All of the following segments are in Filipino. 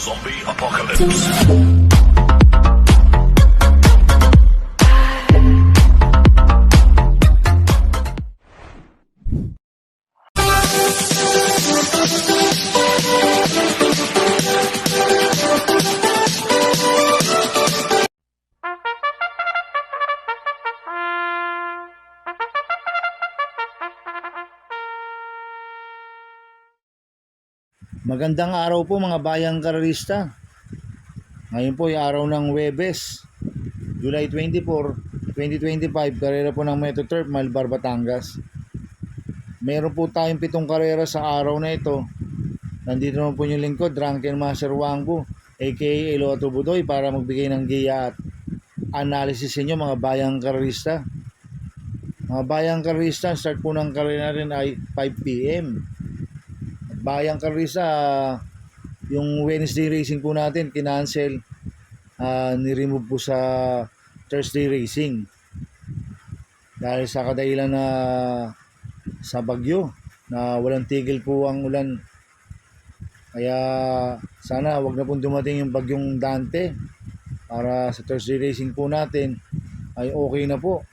Zombie Apocalypse. Magandang araw po mga bayang karerista. Ngayon po ay araw ng Huwebes, July 24, 2025, karera po ng Metro Turf, Malbar, Batangas. Meron po tayong 7 karera sa araw na ito. Nandito naman po yung lingkod, Drunken Master Wangbo, aka Eloto Budoy, para magbigay ng giya at analysis sa inyo mga bayang karerista. Mga bayang karerista, start po ng karera rin ay 5 p.m. Bayang karerista, yung Wednesday racing po natin kinancel, ni-remove po sa Thursday racing dahil sa kadahilan na sa bagyo na walang tigil po ang ulan. Kaya sana wag na pong dumating yung bagyong Dante para sa Thursday racing po natin ay okay na po.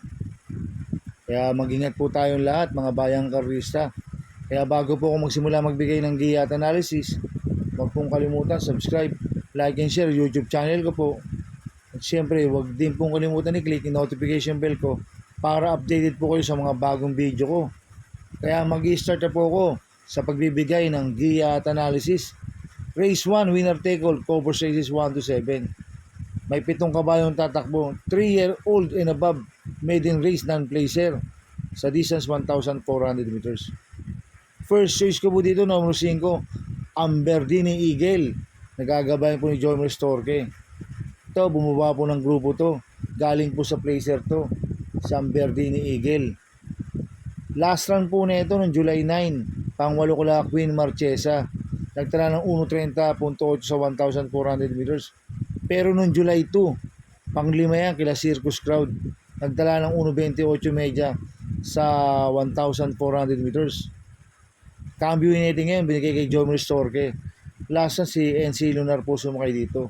Kaya mag-ingat po tayong lahat mga bayang karerista. Kaya bago po ako magsimula magbigay ng giya at analysis, huwag pong kalimutan subscribe, like and share YouTube channel ko po. At syempre huwag din pong kalimutan i-click yung notification bell ko para updated po kayo sa mga bagong video ko. Kaya mag-i-start na po ako sa pagbibigay ng giya at analysis. Race 1, winner take all, cover races 1 to 7. May 7 kabayong tatakbo, 3-year-old and above, maiden race non-placer sa distance 1,400 meters. First choice ko po dito, number 5, Amberdini Eagle. Nagagabayan po ni Jomer Storke. Ito, bumaba po ng grupo to. Galing po sa placer to, sa Amberdini Eagle. Last run po na ito noong July 9, pang-8 ko lang Queen Marchesa. Nagtala ng 1.30.8 sa 1,400 meters. Pero noong July 2, pang-5 yan kila Circus Crowd. Nagtala ng 1.28 media sa 1,400 meters. Cambio United ngayon, binigay kay Jomer Storke. Last na si NC Lunar po sumakay dito.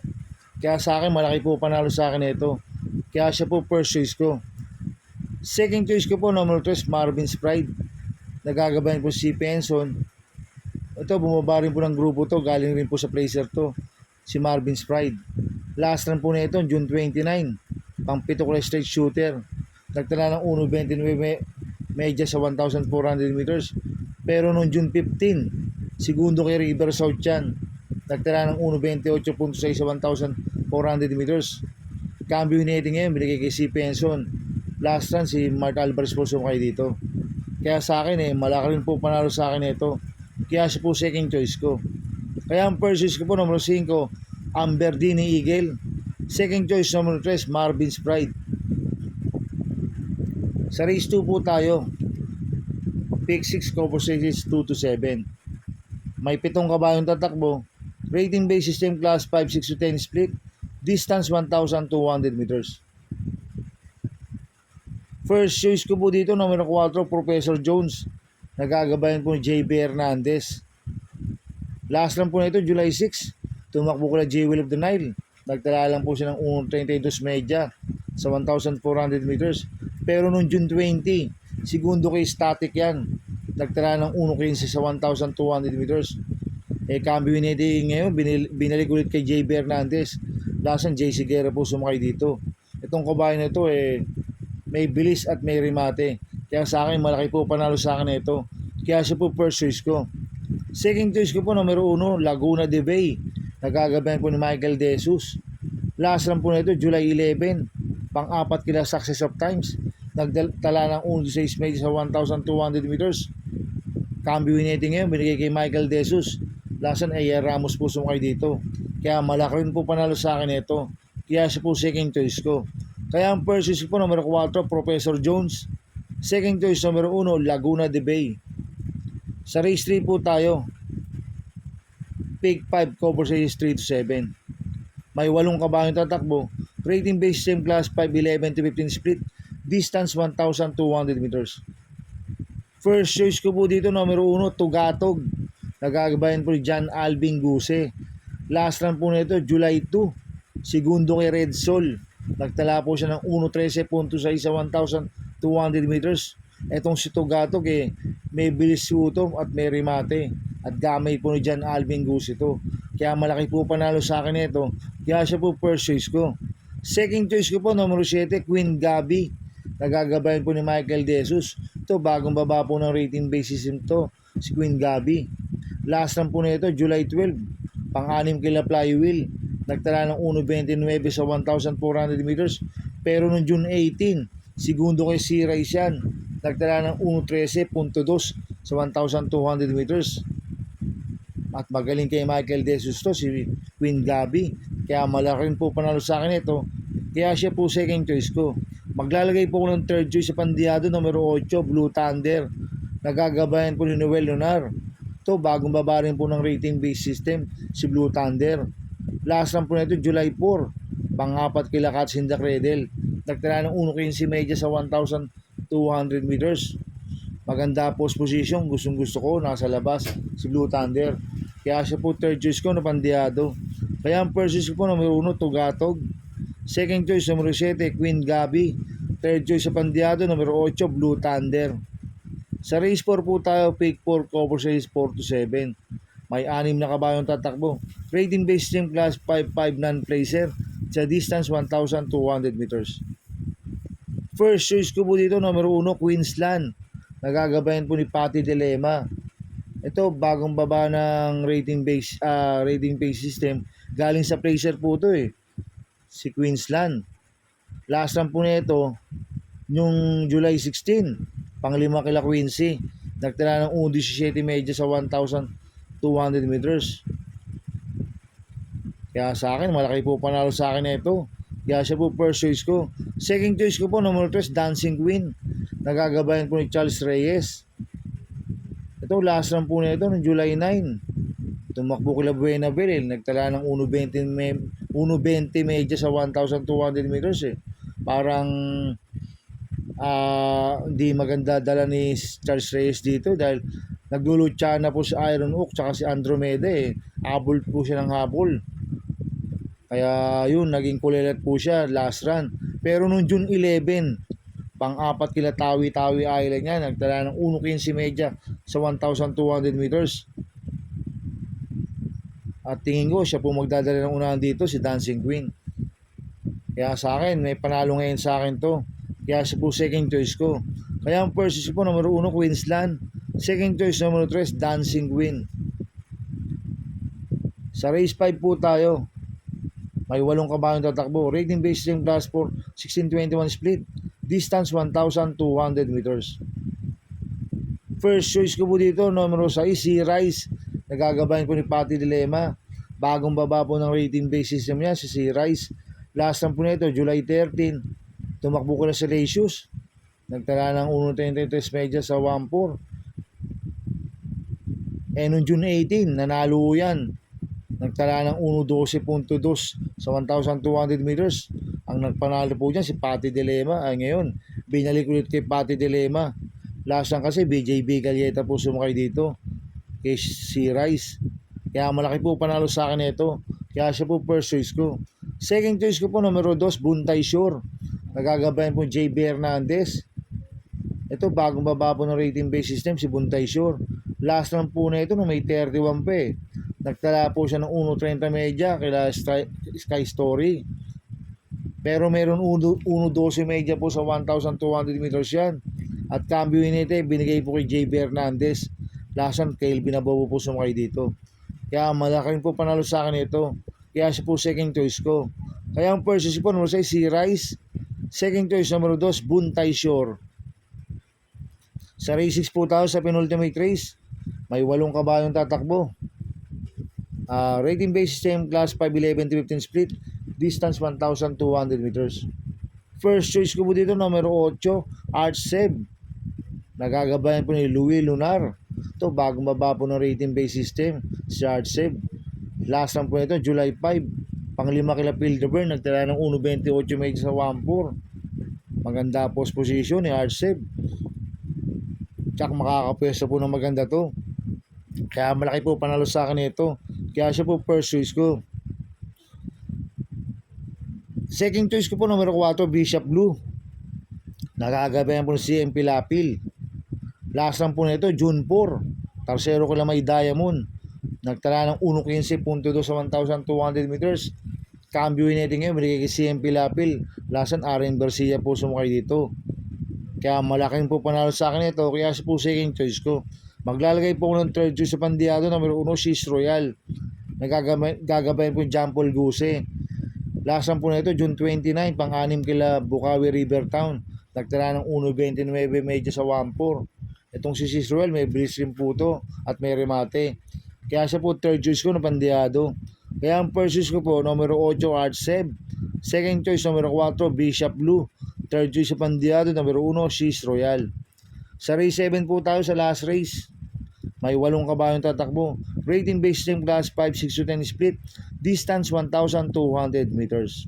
Kaya sa akin, malaki po panalo sa akin ito. Kaya siya po first choice ko. Second choice ko po, number 3, Marvin's Pride. Nagagabayan po si Penson. Ito, bumaba rin po ng grupo to. Galing rin po sa placer to, si Marvin's Pride. Last run po na ito, June 29. Pang-7 ko straight shooter. Nagtala ng 1.29 media sa 1,400 meters. Pero noong June 15, segundo kay River South yan. Nagtala ng 1.28.6 sa 1,400 meters. Cambio United ngayon, binigay kay si Penson. Last run, si Mark Alvarez po sumakay dito. Kaya sa akin malaki rin po panalo sa akin ito. Kaya siya po second choice ko. Kaya ang first choice ko po, number 5, Amberdini Eagle. Second choice, number 3, Marvin's Pride. Sa race 2 po tayo. Pick 6, cover stages 2 to 7. May 7 kabayong tatakbo. Rating base system class 5, 6 to 10 split. Distance 1,200 meters. First choice ko po dito, number 4, Professor Jones. Nagagabayan po ni JB Hernandez. Last run po na ito, July 6. Tumakbo ko na J-Will of the Nile. Nagtala lang po siya ng 1.32 media sa 1,400 meters. Pero noong June 20, segundo kay Static yan. Nagtala ng 1.15 sa 1,200 meters. Cambio United ngayon, binalik ulit kay JB Hernandez. Last run, JC Guerra po sumakay dito. Itong kabayan na ito, may bilis at may remate. Kaya sa akin, malaki po panalo sa akin ito. Kaya siya po first choice ko. Second choice ko po, number 1, Laguna de Bay. Nagagabayan po ni Michael De Jesus. Last run po na ito, July 11. Pang-4 kila Success of Times. Nagtala ng 1.6 media sa 1,200 meters. Cambio United ngayon, binigay kay Michael De Jesus. Last run, Aya Ramos po sumakay dito. Kaya malaki rin po panalo sa akin ito. Kaya siya po second choice ko. Kaya ang first choice po, number 4, Professor Jones. Second choice, number 1, Laguna de Bay. Sa race 3 po tayo. Pick 5, cover says 3 to 7. May 8 kabayong tatakbo. Rating base same class 5, 11 to 15 split. Distance 1,200 meters. First choice ko po dito, number 1, Tugatog. Nagagabayan po ni John Alvin Guse. Last run po nito, July 2. Segundo kay Red Sol. Nagtala po siya ng 1.13.6 sa 1,200 meters. Etong si Tugatog may bilis ito at may remate. At gamay po ni John Alvin Goose ito. Kaya malaki po panalo sa akin ito. Kaya siya po first choice ko. Second choice ko po, numero 7, Queen Gabi. Nagagabayan po ni Michael De Jesus. Ito, bagong baba po ng rating basis ito, si Queen Gabi. Last run po nito, July 12. Pang-anim kila Flywheel. Nagtala ng 1.29 sa 1,400 meters. Pero noong June 18, segundo kay C. Rice yan. Nagtala ng 1.13.2 sa 1,200 meters. At magaling kay Michael De Jesus to, si Queen Gabi. Kaya malaki rin po panalo sa akin ito. Kaya siya po second choice ko. Maglalagay po ko ng third choice sa Pandiado, numero 8, Blue Thunder. Nagagabayan po ni Noel Lunar. Ito, bagong baba rin po ng rating base system, si Blue Thunder. Last run po nito, July 4. Pang-apat kila Katsinda Credel. Nagtala ng 1.15 media sa 1,200 meters. Maganda post position, gustong gusto ko, nasa labas, si Blue Thunder. Kaya siya po third choice ko na Pandiado. Kaya ang first choice ko po, numero 1, Tugatog. Second choice, numero 7, Queen Gabi. Third choice sa Pandiado, numero 8, Blue Thunder. Sa race 4 po tayo, pick 4, cover series 4 to 7. May 6 na kabayong tatakbo. Rating based team class 5-5 non-placer. Sa distance 1,200 meters. First choice ko po dito, numero 1, Queensland. Nagagabayan po ni Patty Dilema. Ito, bagong baba ng rating base system. Galing sa placer po ito si Queensland. Last run po nito yung July 16, pang-5 kila Quincy. Nagtala ng 1.17 media sa 1,200 meters. Kaya sa akin, malaki po panalo sa akin ito. Kaya siya po first choice ko. Second choice ko po, number 3, Dancing Queen. Nagagabayan po ni Charles Reyes. Ito, last run po nito noong July 9. Tumakbo kila Buenaville. Nagtala ng 1.20 media sa 1,200 meters Parang hindi maganda dala ni Charles Reyes dito dahil naglulutsa na po si Iron Oak tsaka si Andromeda Habol po siya ng habol. Kaya yun, naging kulilat po siya last run. Pero noong June 11, pang-apat kila Tawi-Tawi Island yan. Nagtala ng 1.15 media sa 1,200 meters. At tingin ko, siya po magdadala ng unahan dito, si Dancing Queen. Kaya sa akin, may panalo ngayon sa akin to. Kaya siya po second choice ko. Kaya ang first choice po, numero 1, Queensland. Second choice, numero 3, Dancing Queen. Sa race 5 po tayo. May 8 kabayong tatakbo. Rating based team class 4, 16-21 split. Distance 1,200 meters. First choice ko po dito, numero 6, C. Rice. Nagagabayan po ni Patty Dilema. Bagong baba po ng rating base system niya, si C. Rice. Last time po nito, July 13. Tumakbo ko na sa Latius. Nagtala ng 1.33 media sa 1.4. Noong June 18, nanalo yan. Nagtala ng 1.12.2 sa 1,200 meters. Ang nagpanalo po dyan si Patty Dilema. Ngayon, binalik ulit kay Patty Dilema. Last time kasi BJB Galieta po sumakay dito kay C. Rice. Kaya malaki po panalo sa akin ito. Kaya siya po first choice ko. Second choice ko po, numero 2, Buntay Shore. Nagagabayan po JB Hernandez. Ito, bagong baba po ng rating base system, si Buntay Shore. Last run po na ito, no, may 31 pa Nagtala po siya ng 1.30 media kila Sky Story. Pero meron 1.12 media po sa 1,200 meters yan. At cambio nito, binigay po kay JB Hernandez. Last run, kay Binabobo po sumakay dito. Kaya malaki po panalo sa akin ito. Kaya siya po second choice ko. Kaya ang first choice po, numero 6, C. Rice. Second choice, numero 2, Buntay Shore. Sa race 6 po tayo sa penultimate race. May 8 kabayong tatakbo. Rating base system class 5-11-15 split. Distance 1,200 meters. First choice ko po dito, numero 8, Arch Seb. Nagagabayan po ni Louis Lunar. Ito, bagong baba po ng rating base system, si Arch Seb. Last time po nito, July 5. Pang-5 kila Pilderburn. Nagtala ng 1.28 media sa 1.4. Maganda post position ni Arch Seb. Tsak makakapwesto po ng maganda to. Kaya malaki po panalo sa akin ito. Kaya siya po first choice ko. Second choice ko po, numero 4, Bishop Blue. Nagagabayan po ng CMP Lapil. Last lang po nito, June 4. Tarsero ko lang may Diamond. Nagtala ng 1.15.2 sa 1,200 meters. Cambio natin ngayon, binigay kay CMP Lapil. Lasan, Aren Garcia po sumakay dito. Kaya malaking po panalo sa akin ito. Kaya siya po second choice ko. Maglalagay po ko ng third choice sa Pandiado, numero 1, Sis Royal. Nagagabayan po yung John Paul Guse. Last lang po na ito, June 29, pang-anim kila Bukawi River Town. Nagtala ng 1.29 medyo sa 1.4. Itong si Sis Royal, may bilis rin po to at may remate. Kaya siya po third choice ko na Pandiado. Kaya ang first choice ko po, numero 8, Artseb. Second choice, numero 4, Bishop Blue. Third choice sa Pandiado, numero 1, Sis Royal. Sa race 7 po tayo sa last race. May 8 kabayong tatakbo. Rating based system class 5, 6 to 10 split. Distance 1,200 meters.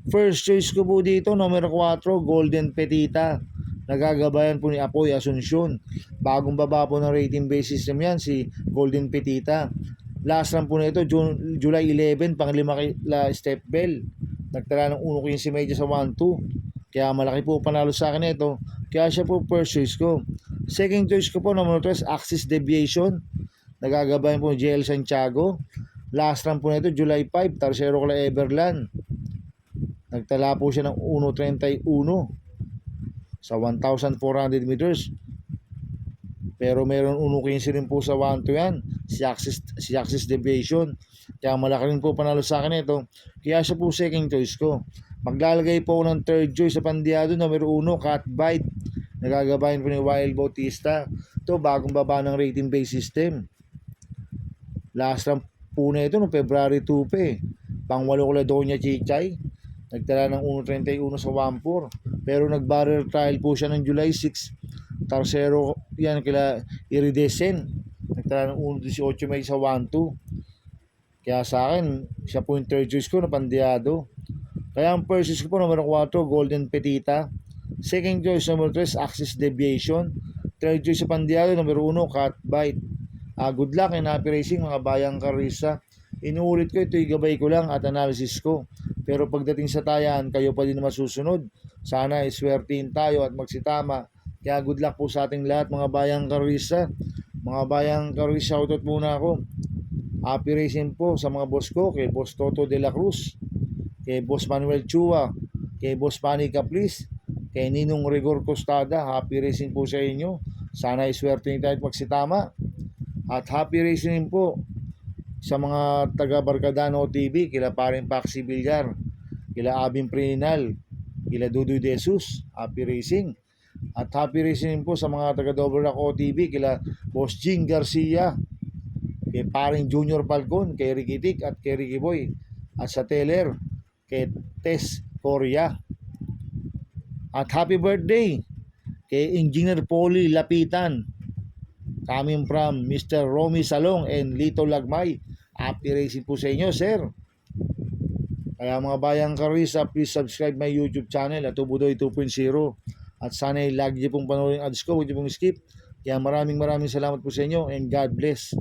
First choice ko po dito, numero 4, Golden Petita. Nagagabayan po ni Apoy Asuncion. Bagong baba po ng rating based system yan, si Golden Petita. Last run po nito, July 11, pang-5 kila Step Bell. Nagtala ng 1.15 medyo sa 1.2. Kaya malaki po panalo sa akin ito. Kaya siya po first choice ko. Second choice ko po, numero 3, Axis Deviation. Nagagabayan po JL Santiago. Last run po nito, July 5, Tarsero kala Everland. Nagtala po siya ng 1.31 sa 1,400 meters. Pero meron 1.15 rin po sa 1.2 yan. Si Axis Deviation. Kaya malaki rin po panalo sa akin ito. Kaya siya po second choice ko. Maglalagay po ako ng third choice sa Pandiado, numero 1, Cat Bite. Nagagabayan po ni Wild Bautista. Ito, bagong baba ng rating based system. Last run po na ito, no February 2 pa eh. Pang-8 ko la Doña Chichay. Nagtala ng 1.31 sa 1.4. Pero nag-barrel trial po siya ng July 6. Tarsero yan kila Iridescent. Nagtala ng 1.18 may sa 1.2. Kaya sa akin, siya po yung third choice ko na Pandiado. Kaya ang first choice ko po, numero 4, Golden Petita. Second choice, numero 3, Axis Deviation. Third choice sa Pandiado, numero 1, Cat Bite. Good luck and happy racing mga bayang karisa. Inuulit ko, ito gabay ko lang at analysis ko. Pero pagdating sa tayan, kayo pa din masusunod. Sana iswertihin tayo at magsitama. Kaya good luck po sa ating lahat mga bayang karisa. Mga bayang karisa, shoutout muna ako. Happy racing po sa mga boss ko, kay Boss Toto de la Cruz, kay Boss Manuel Chua, kay Boss Manny Caplis, kay Ninong Rigor Costada. Happy racing po sa inyo. Sana iswertihin tayo at magsitama. At happy racing po sa mga taga Barcadano TV, kila paring Paxi Villar, kila Abing Prinal, kila Dudu De Jesus. Happy racing. At happy racing po sa mga taga Double Rock OTV, kila Boss Jing Garcia, kay paring Junior Falcon, kay Ricky Tick at kay Ricky Boy. At sa Teller, kay Tess Coria. At happy birthday kay Engineer Polly Lapitan, coming from Mr. Romy Salong and Lito Lagmay. Happy racing po sa inyo, sir. Kaya mga bayang karisa, please subscribe my YouTube channel at Tubudoy 2.0. At sana lagi niyo pong panoorin ads ko, huwag niyo pong skip. Kaya maraming salamat po sa inyo and God bless.